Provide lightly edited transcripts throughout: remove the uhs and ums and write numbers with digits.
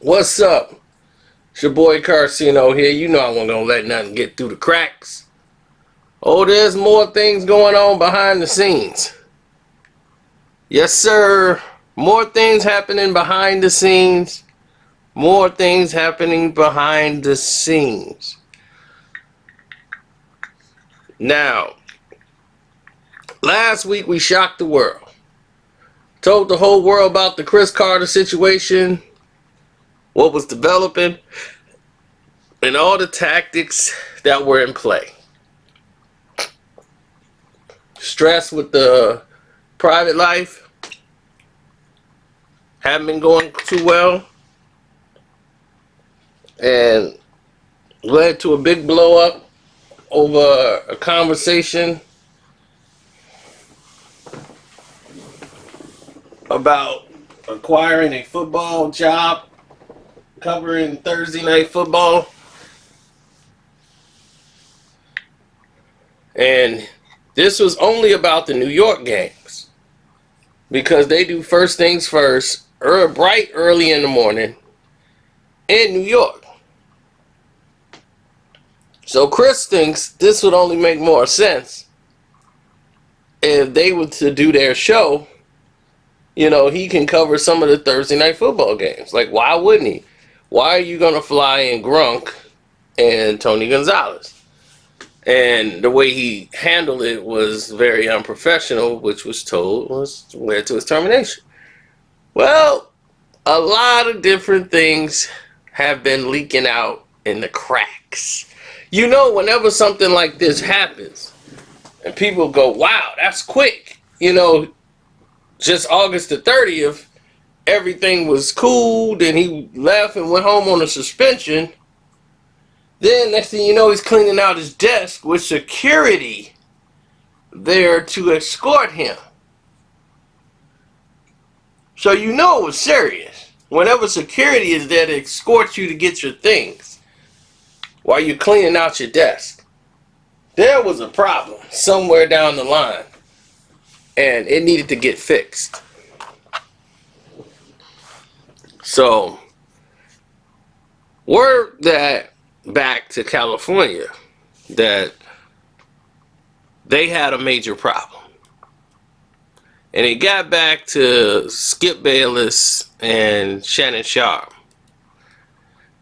What's up? It's your boy Carcino here. You know I wasn't gonna let nothing get through the cracks. Oh, there's more things going on behind the scenes. Yes, sir. More things happening behind the scenes. More things happening behind the scenes. Now, last week we shocked the world. Told the whole world about the Cris Carter situation, what was developing, and all the tactics that were in play. Stress with the private life haven't been going too well, and led to a big blow up over a conversation about acquiring a football job covering Thursday night football. And this was only about the New York games, because they do first things first, bright early in the morning in New York. So Chris thinks this would only make more sense if they were to do their show. You know, he can cover some of the Thursday night football games. Like, why wouldn't he? Why are you going to fly in Grunk and Tony Gonzalez? And the way he handled it was very unprofessional, which led to his termination. Well, a lot of different things have been leaking out in the cracks. You know, whenever something like this happens, and people go, wow, that's quick. You know, just August the 30th, everything was cool. Then he left and went home on a suspension. Then next thing you know, he's cleaning out his desk with security there to escort him. So you know it was serious. Whenever security is there to escort you to get your things while you're cleaning out your desk, there was a problem somewhere down the line, and it needed to get fixed. So, word that back to California that they had a major problem. And it got back to Skip Bayless and Shannon Sharp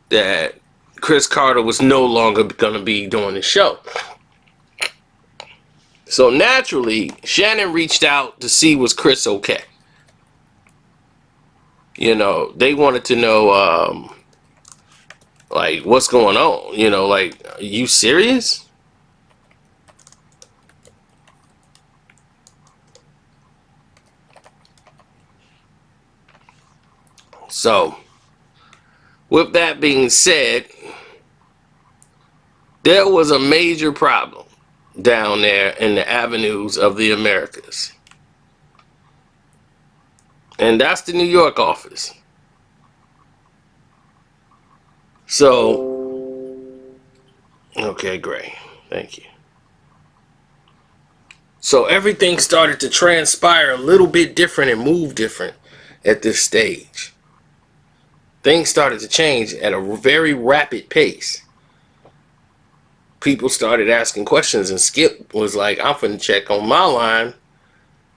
that Cris Carter was no longer going to be doing the show. So naturally, Shannon reached out to see was Chris okay. You know, they wanted to know, like, what's going on? You know, like, are you serious? So, with that being said, there was a major problem down there in the avenues of the Americas. And that's the New York office. So, okay, great. Thank you. So everything started to transpire a little bit different and move different at this stage. Things started to change at a very rapid pace. People started asking questions, and Skip was like, I'm finna check on my line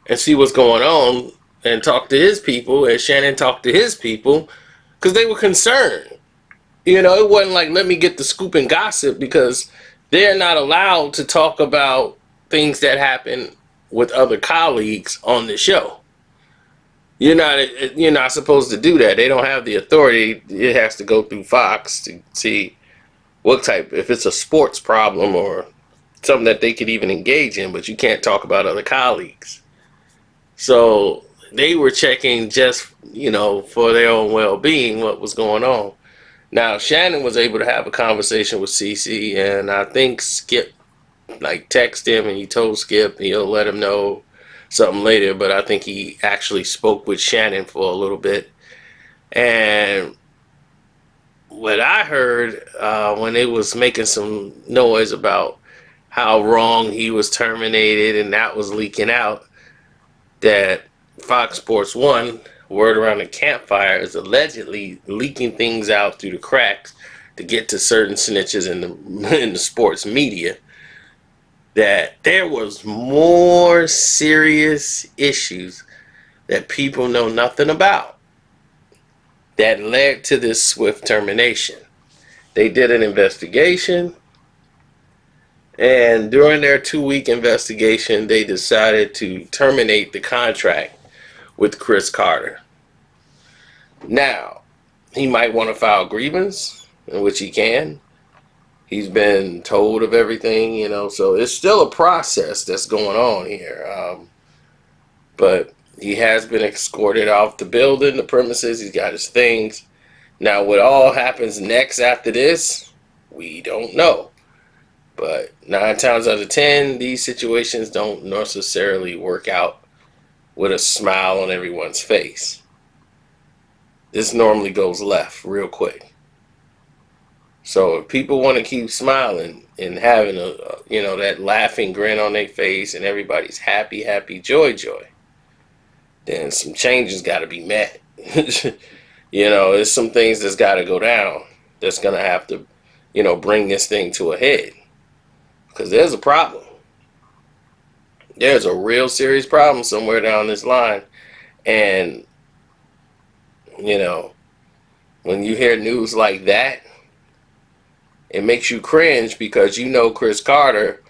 and see what's going on and talk to his people, and Shannon talked to his people, because they were concerned. You know, it wasn't like, let me get the scoop and gossip, because they're not allowed to talk about things that happen with other colleagues on the show. You're not supposed to do that. They don't have the authority. It has to go through Fox to see what type, if it's a sports problem or something that they could even engage in, but you can't talk about other colleagues. So they were checking just, for their own well-being, what was going on. Now, Shannon was able to have a conversation with CC, and I think Skip, texted him, and he told Skip he'll let him know something later, but I think he actually spoke with Shannon for a little bit. And what I heard when it was making some noise about how wrong he was terminated and that was leaking out, that Fox Sports 1 word around the campfire is allegedly leaking things out through the cracks to get to certain snitches in the sports media, that there was more serious issues that people know nothing about that led to this swift termination. They did an investigation, and during their 2-week investigation, they decided to terminate the contract with Cris Carter. Now, he might want to file grievance, in which he can. He's been told of everything, so it's still a process that's going on here. But he has been escorted off the building, the premises. He's got his things. Now, what all happens next after this, we don't know. But 9 times out of 10, these situations don't necessarily work out with a smile on everyone's face. This normally goes left real quick. So if people want to keep smiling and having that laughing grin on their face and everybody's happy, joy, then some changes got to be met. There's some things that's got to go down that's going to have to, bring this thing to a head. Because there's a problem. There's a real serious problem somewhere down this line. And, when you hear news like that, it makes you cringe because Cris Carter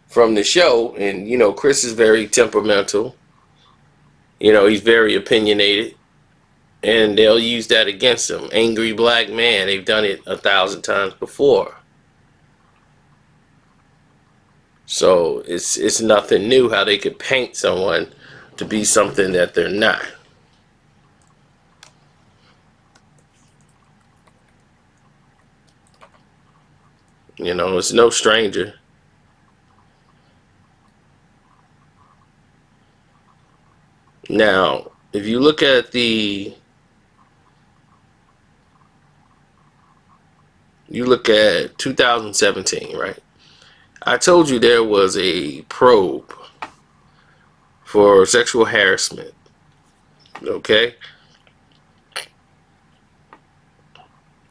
from the show, and Cris is very temperamental. He's very opinionated, and they'll use that against him. Angry black man. They've done it 1,000 times before. So it's nothing new how they could paint someone to be something that they're not. It's no stranger. Now, if you look at 2017, right? I told you there was a probe for sexual harassment. Okay?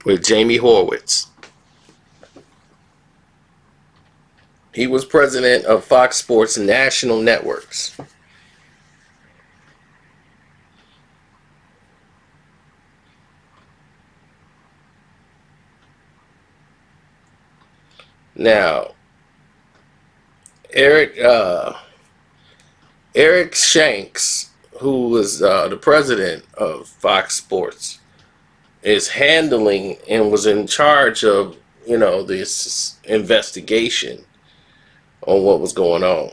With Jamie Horowitz. He was president of Fox Sports National Networks. Now, Eric Shanks, who was the president of Fox Sports, is handling and was in charge of, this investigation on what was going on.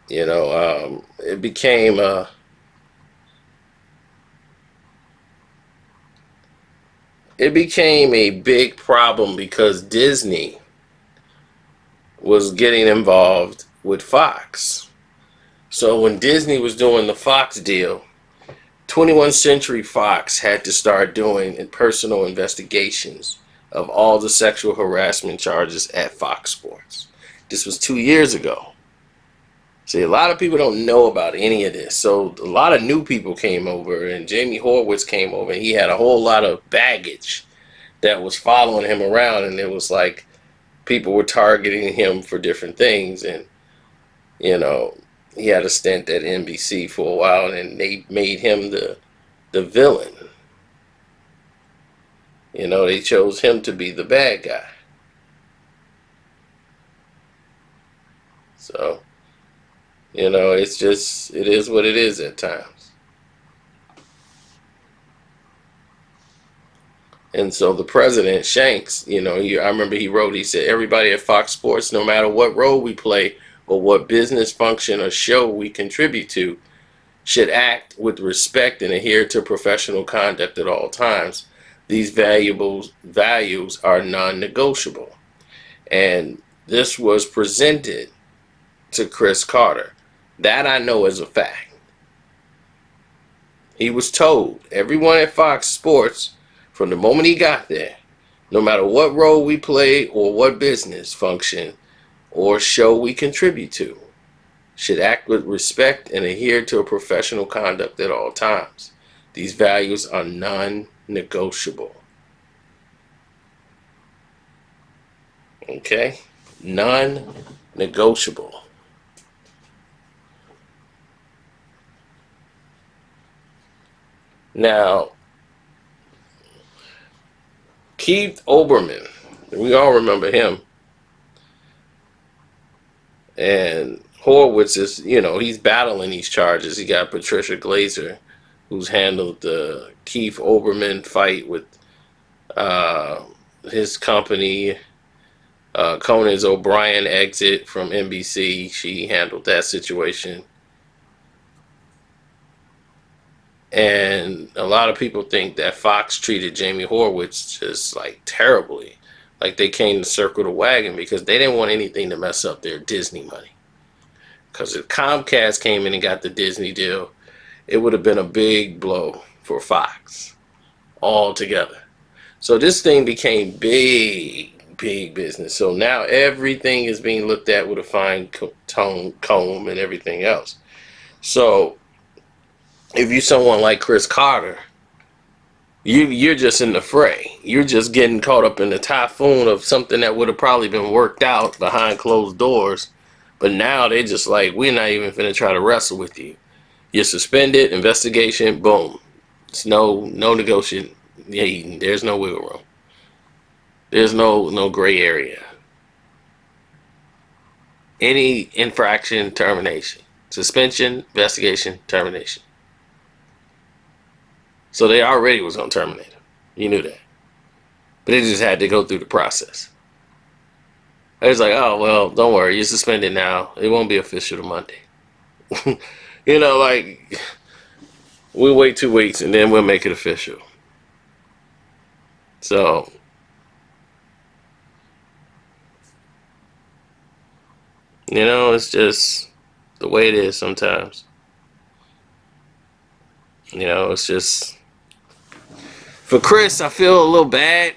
It became a big problem because Disney was getting involved with Fox. So when Disney was doing the Fox deal, 21st Century Fox had to start doing personal investigations of all the sexual harassment charges at Fox Sports. This was 2 years ago. See, a lot of people don't know about any of this. So a lot of new people came over, and Jamie Horowitz came over, and he had a whole lot of baggage that was following him around, and it was like people were targeting him for different things. And, he had a stint at NBC for a while, and they made him the villain. They chose him to be the bad guy. So, it is what it is at times. And so the president, Shanks, I remember he said, everybody at Fox Sports, no matter what role we play or what business function or show we contribute to, should act with respect and adhere to professional conduct at all times. These values are non-negotiable. And this was presented to Cris Carter. That I know is a fact. He was told, everyone at Fox Sports, from the moment he got there, no matter what role we play or what business function or show we contribute to, should act with respect and adhere to a professional conduct at all times. These values are non-negotiable. Okay? Non-negotiable. Now, Keith Olbermann, we all remember him. And Horowitz is, he's battling these charges. He got Patricia Glazer, who's handled the Keith Olbermann fight with his company. Conan's O'Brien exit from NBC. She handled that situation. And a lot of people think that Fox treated Jamie Horowitz just like terribly. Like they came to circle the wagon because they didn't want anything to mess up their Disney money. Because if Comcast came in and got the Disney deal, it would have been a big blow for Fox altogether. So this thing became big business. So now everything is being looked at with a fine comb and everything else. So if you're someone like Cris Carter, you're just in the fray. You're just getting caught up in the typhoon of something that would have probably been worked out behind closed doors. But now they just like, we're not even finna try to wrestle with you. You're suspended, investigation, boom. It's no negotiation. There's no wiggle room. There's no gray area. Any infraction, termination. Suspension, investigation, termination. So they already was going to terminate him. You knew that. But they just had to go through the process. They was like, oh, well, don't worry. You're suspended now. It won't be official till Monday. Like, we'll wait 2 weeks and then we'll make it official. So, it's just the way it is sometimes. It's just... For Chris, I feel a little bad.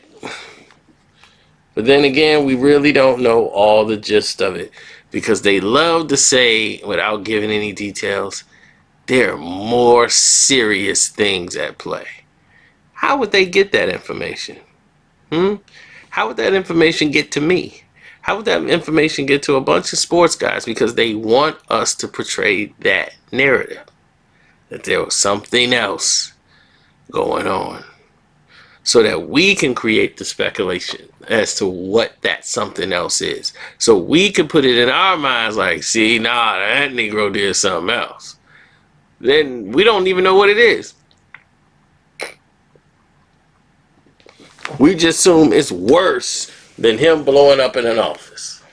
But then again, we really don't know all the gist of it. Because they love to say, without giving any details, there are more serious things at play. How would they get that information? How would that information get to me? How would that information get to a bunch of sports guys? Because they want us to portray that narrative. That there was something else going on. So that we can create the speculation as to what that something else is. So we can put it in our minds like, see, that Negro did something else. Then we don't even know what it is. We just assume it's worse than him blowing up in an office.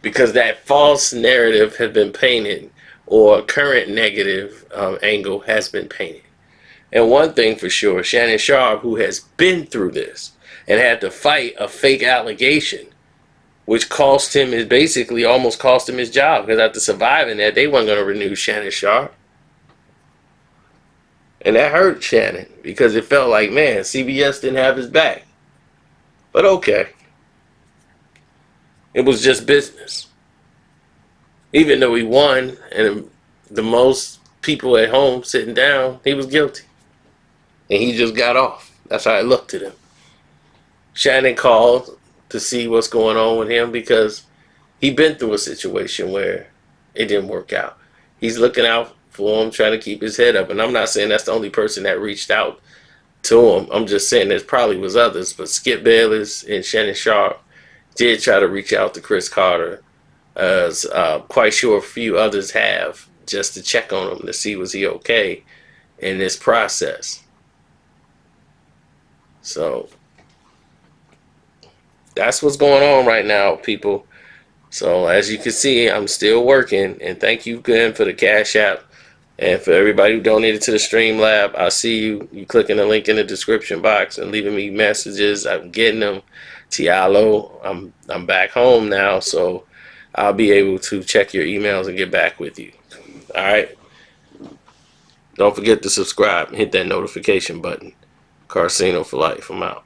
Because that false narrative has been painted, or current negative angle has been painted. And one thing for sure, Shannon Sharp, who has been through this and had to fight a fake allegation, which cost him, almost cost him his job, because after surviving that, they weren't going to renew Shannon Sharp. And that hurt Shannon, because it felt like, man, CBS didn't have his back. But okay. It was just business. Even though he won, and the most people at home sitting down, he was guilty. And he just got off. That's how I looked at him. Shannon called to see what's going on with him because he'd been through a situation where it didn't work out. He's looking out for him, trying to keep his head up. And I'm not saying that's the only person that reached out to him. I'm just saying there probably was others. But Skip Bayless and Shannon Sharp did try to reach out to Cris Carter. As quite sure a few others have, just to check on him to see was he okay in this process. So that's what's going on right now, people. So as you can see, I'm still working, and thank you again for the Cash App and for everybody who donated to the Streamlab. I see you. You clicking the link in the description box and leaving me messages. I'm getting them. Tialo, I'm back home now, so I'll be able to check your emails and get back with you. All right. Don't forget to subscribe and hit that notification button. Carcino for life. I'm out.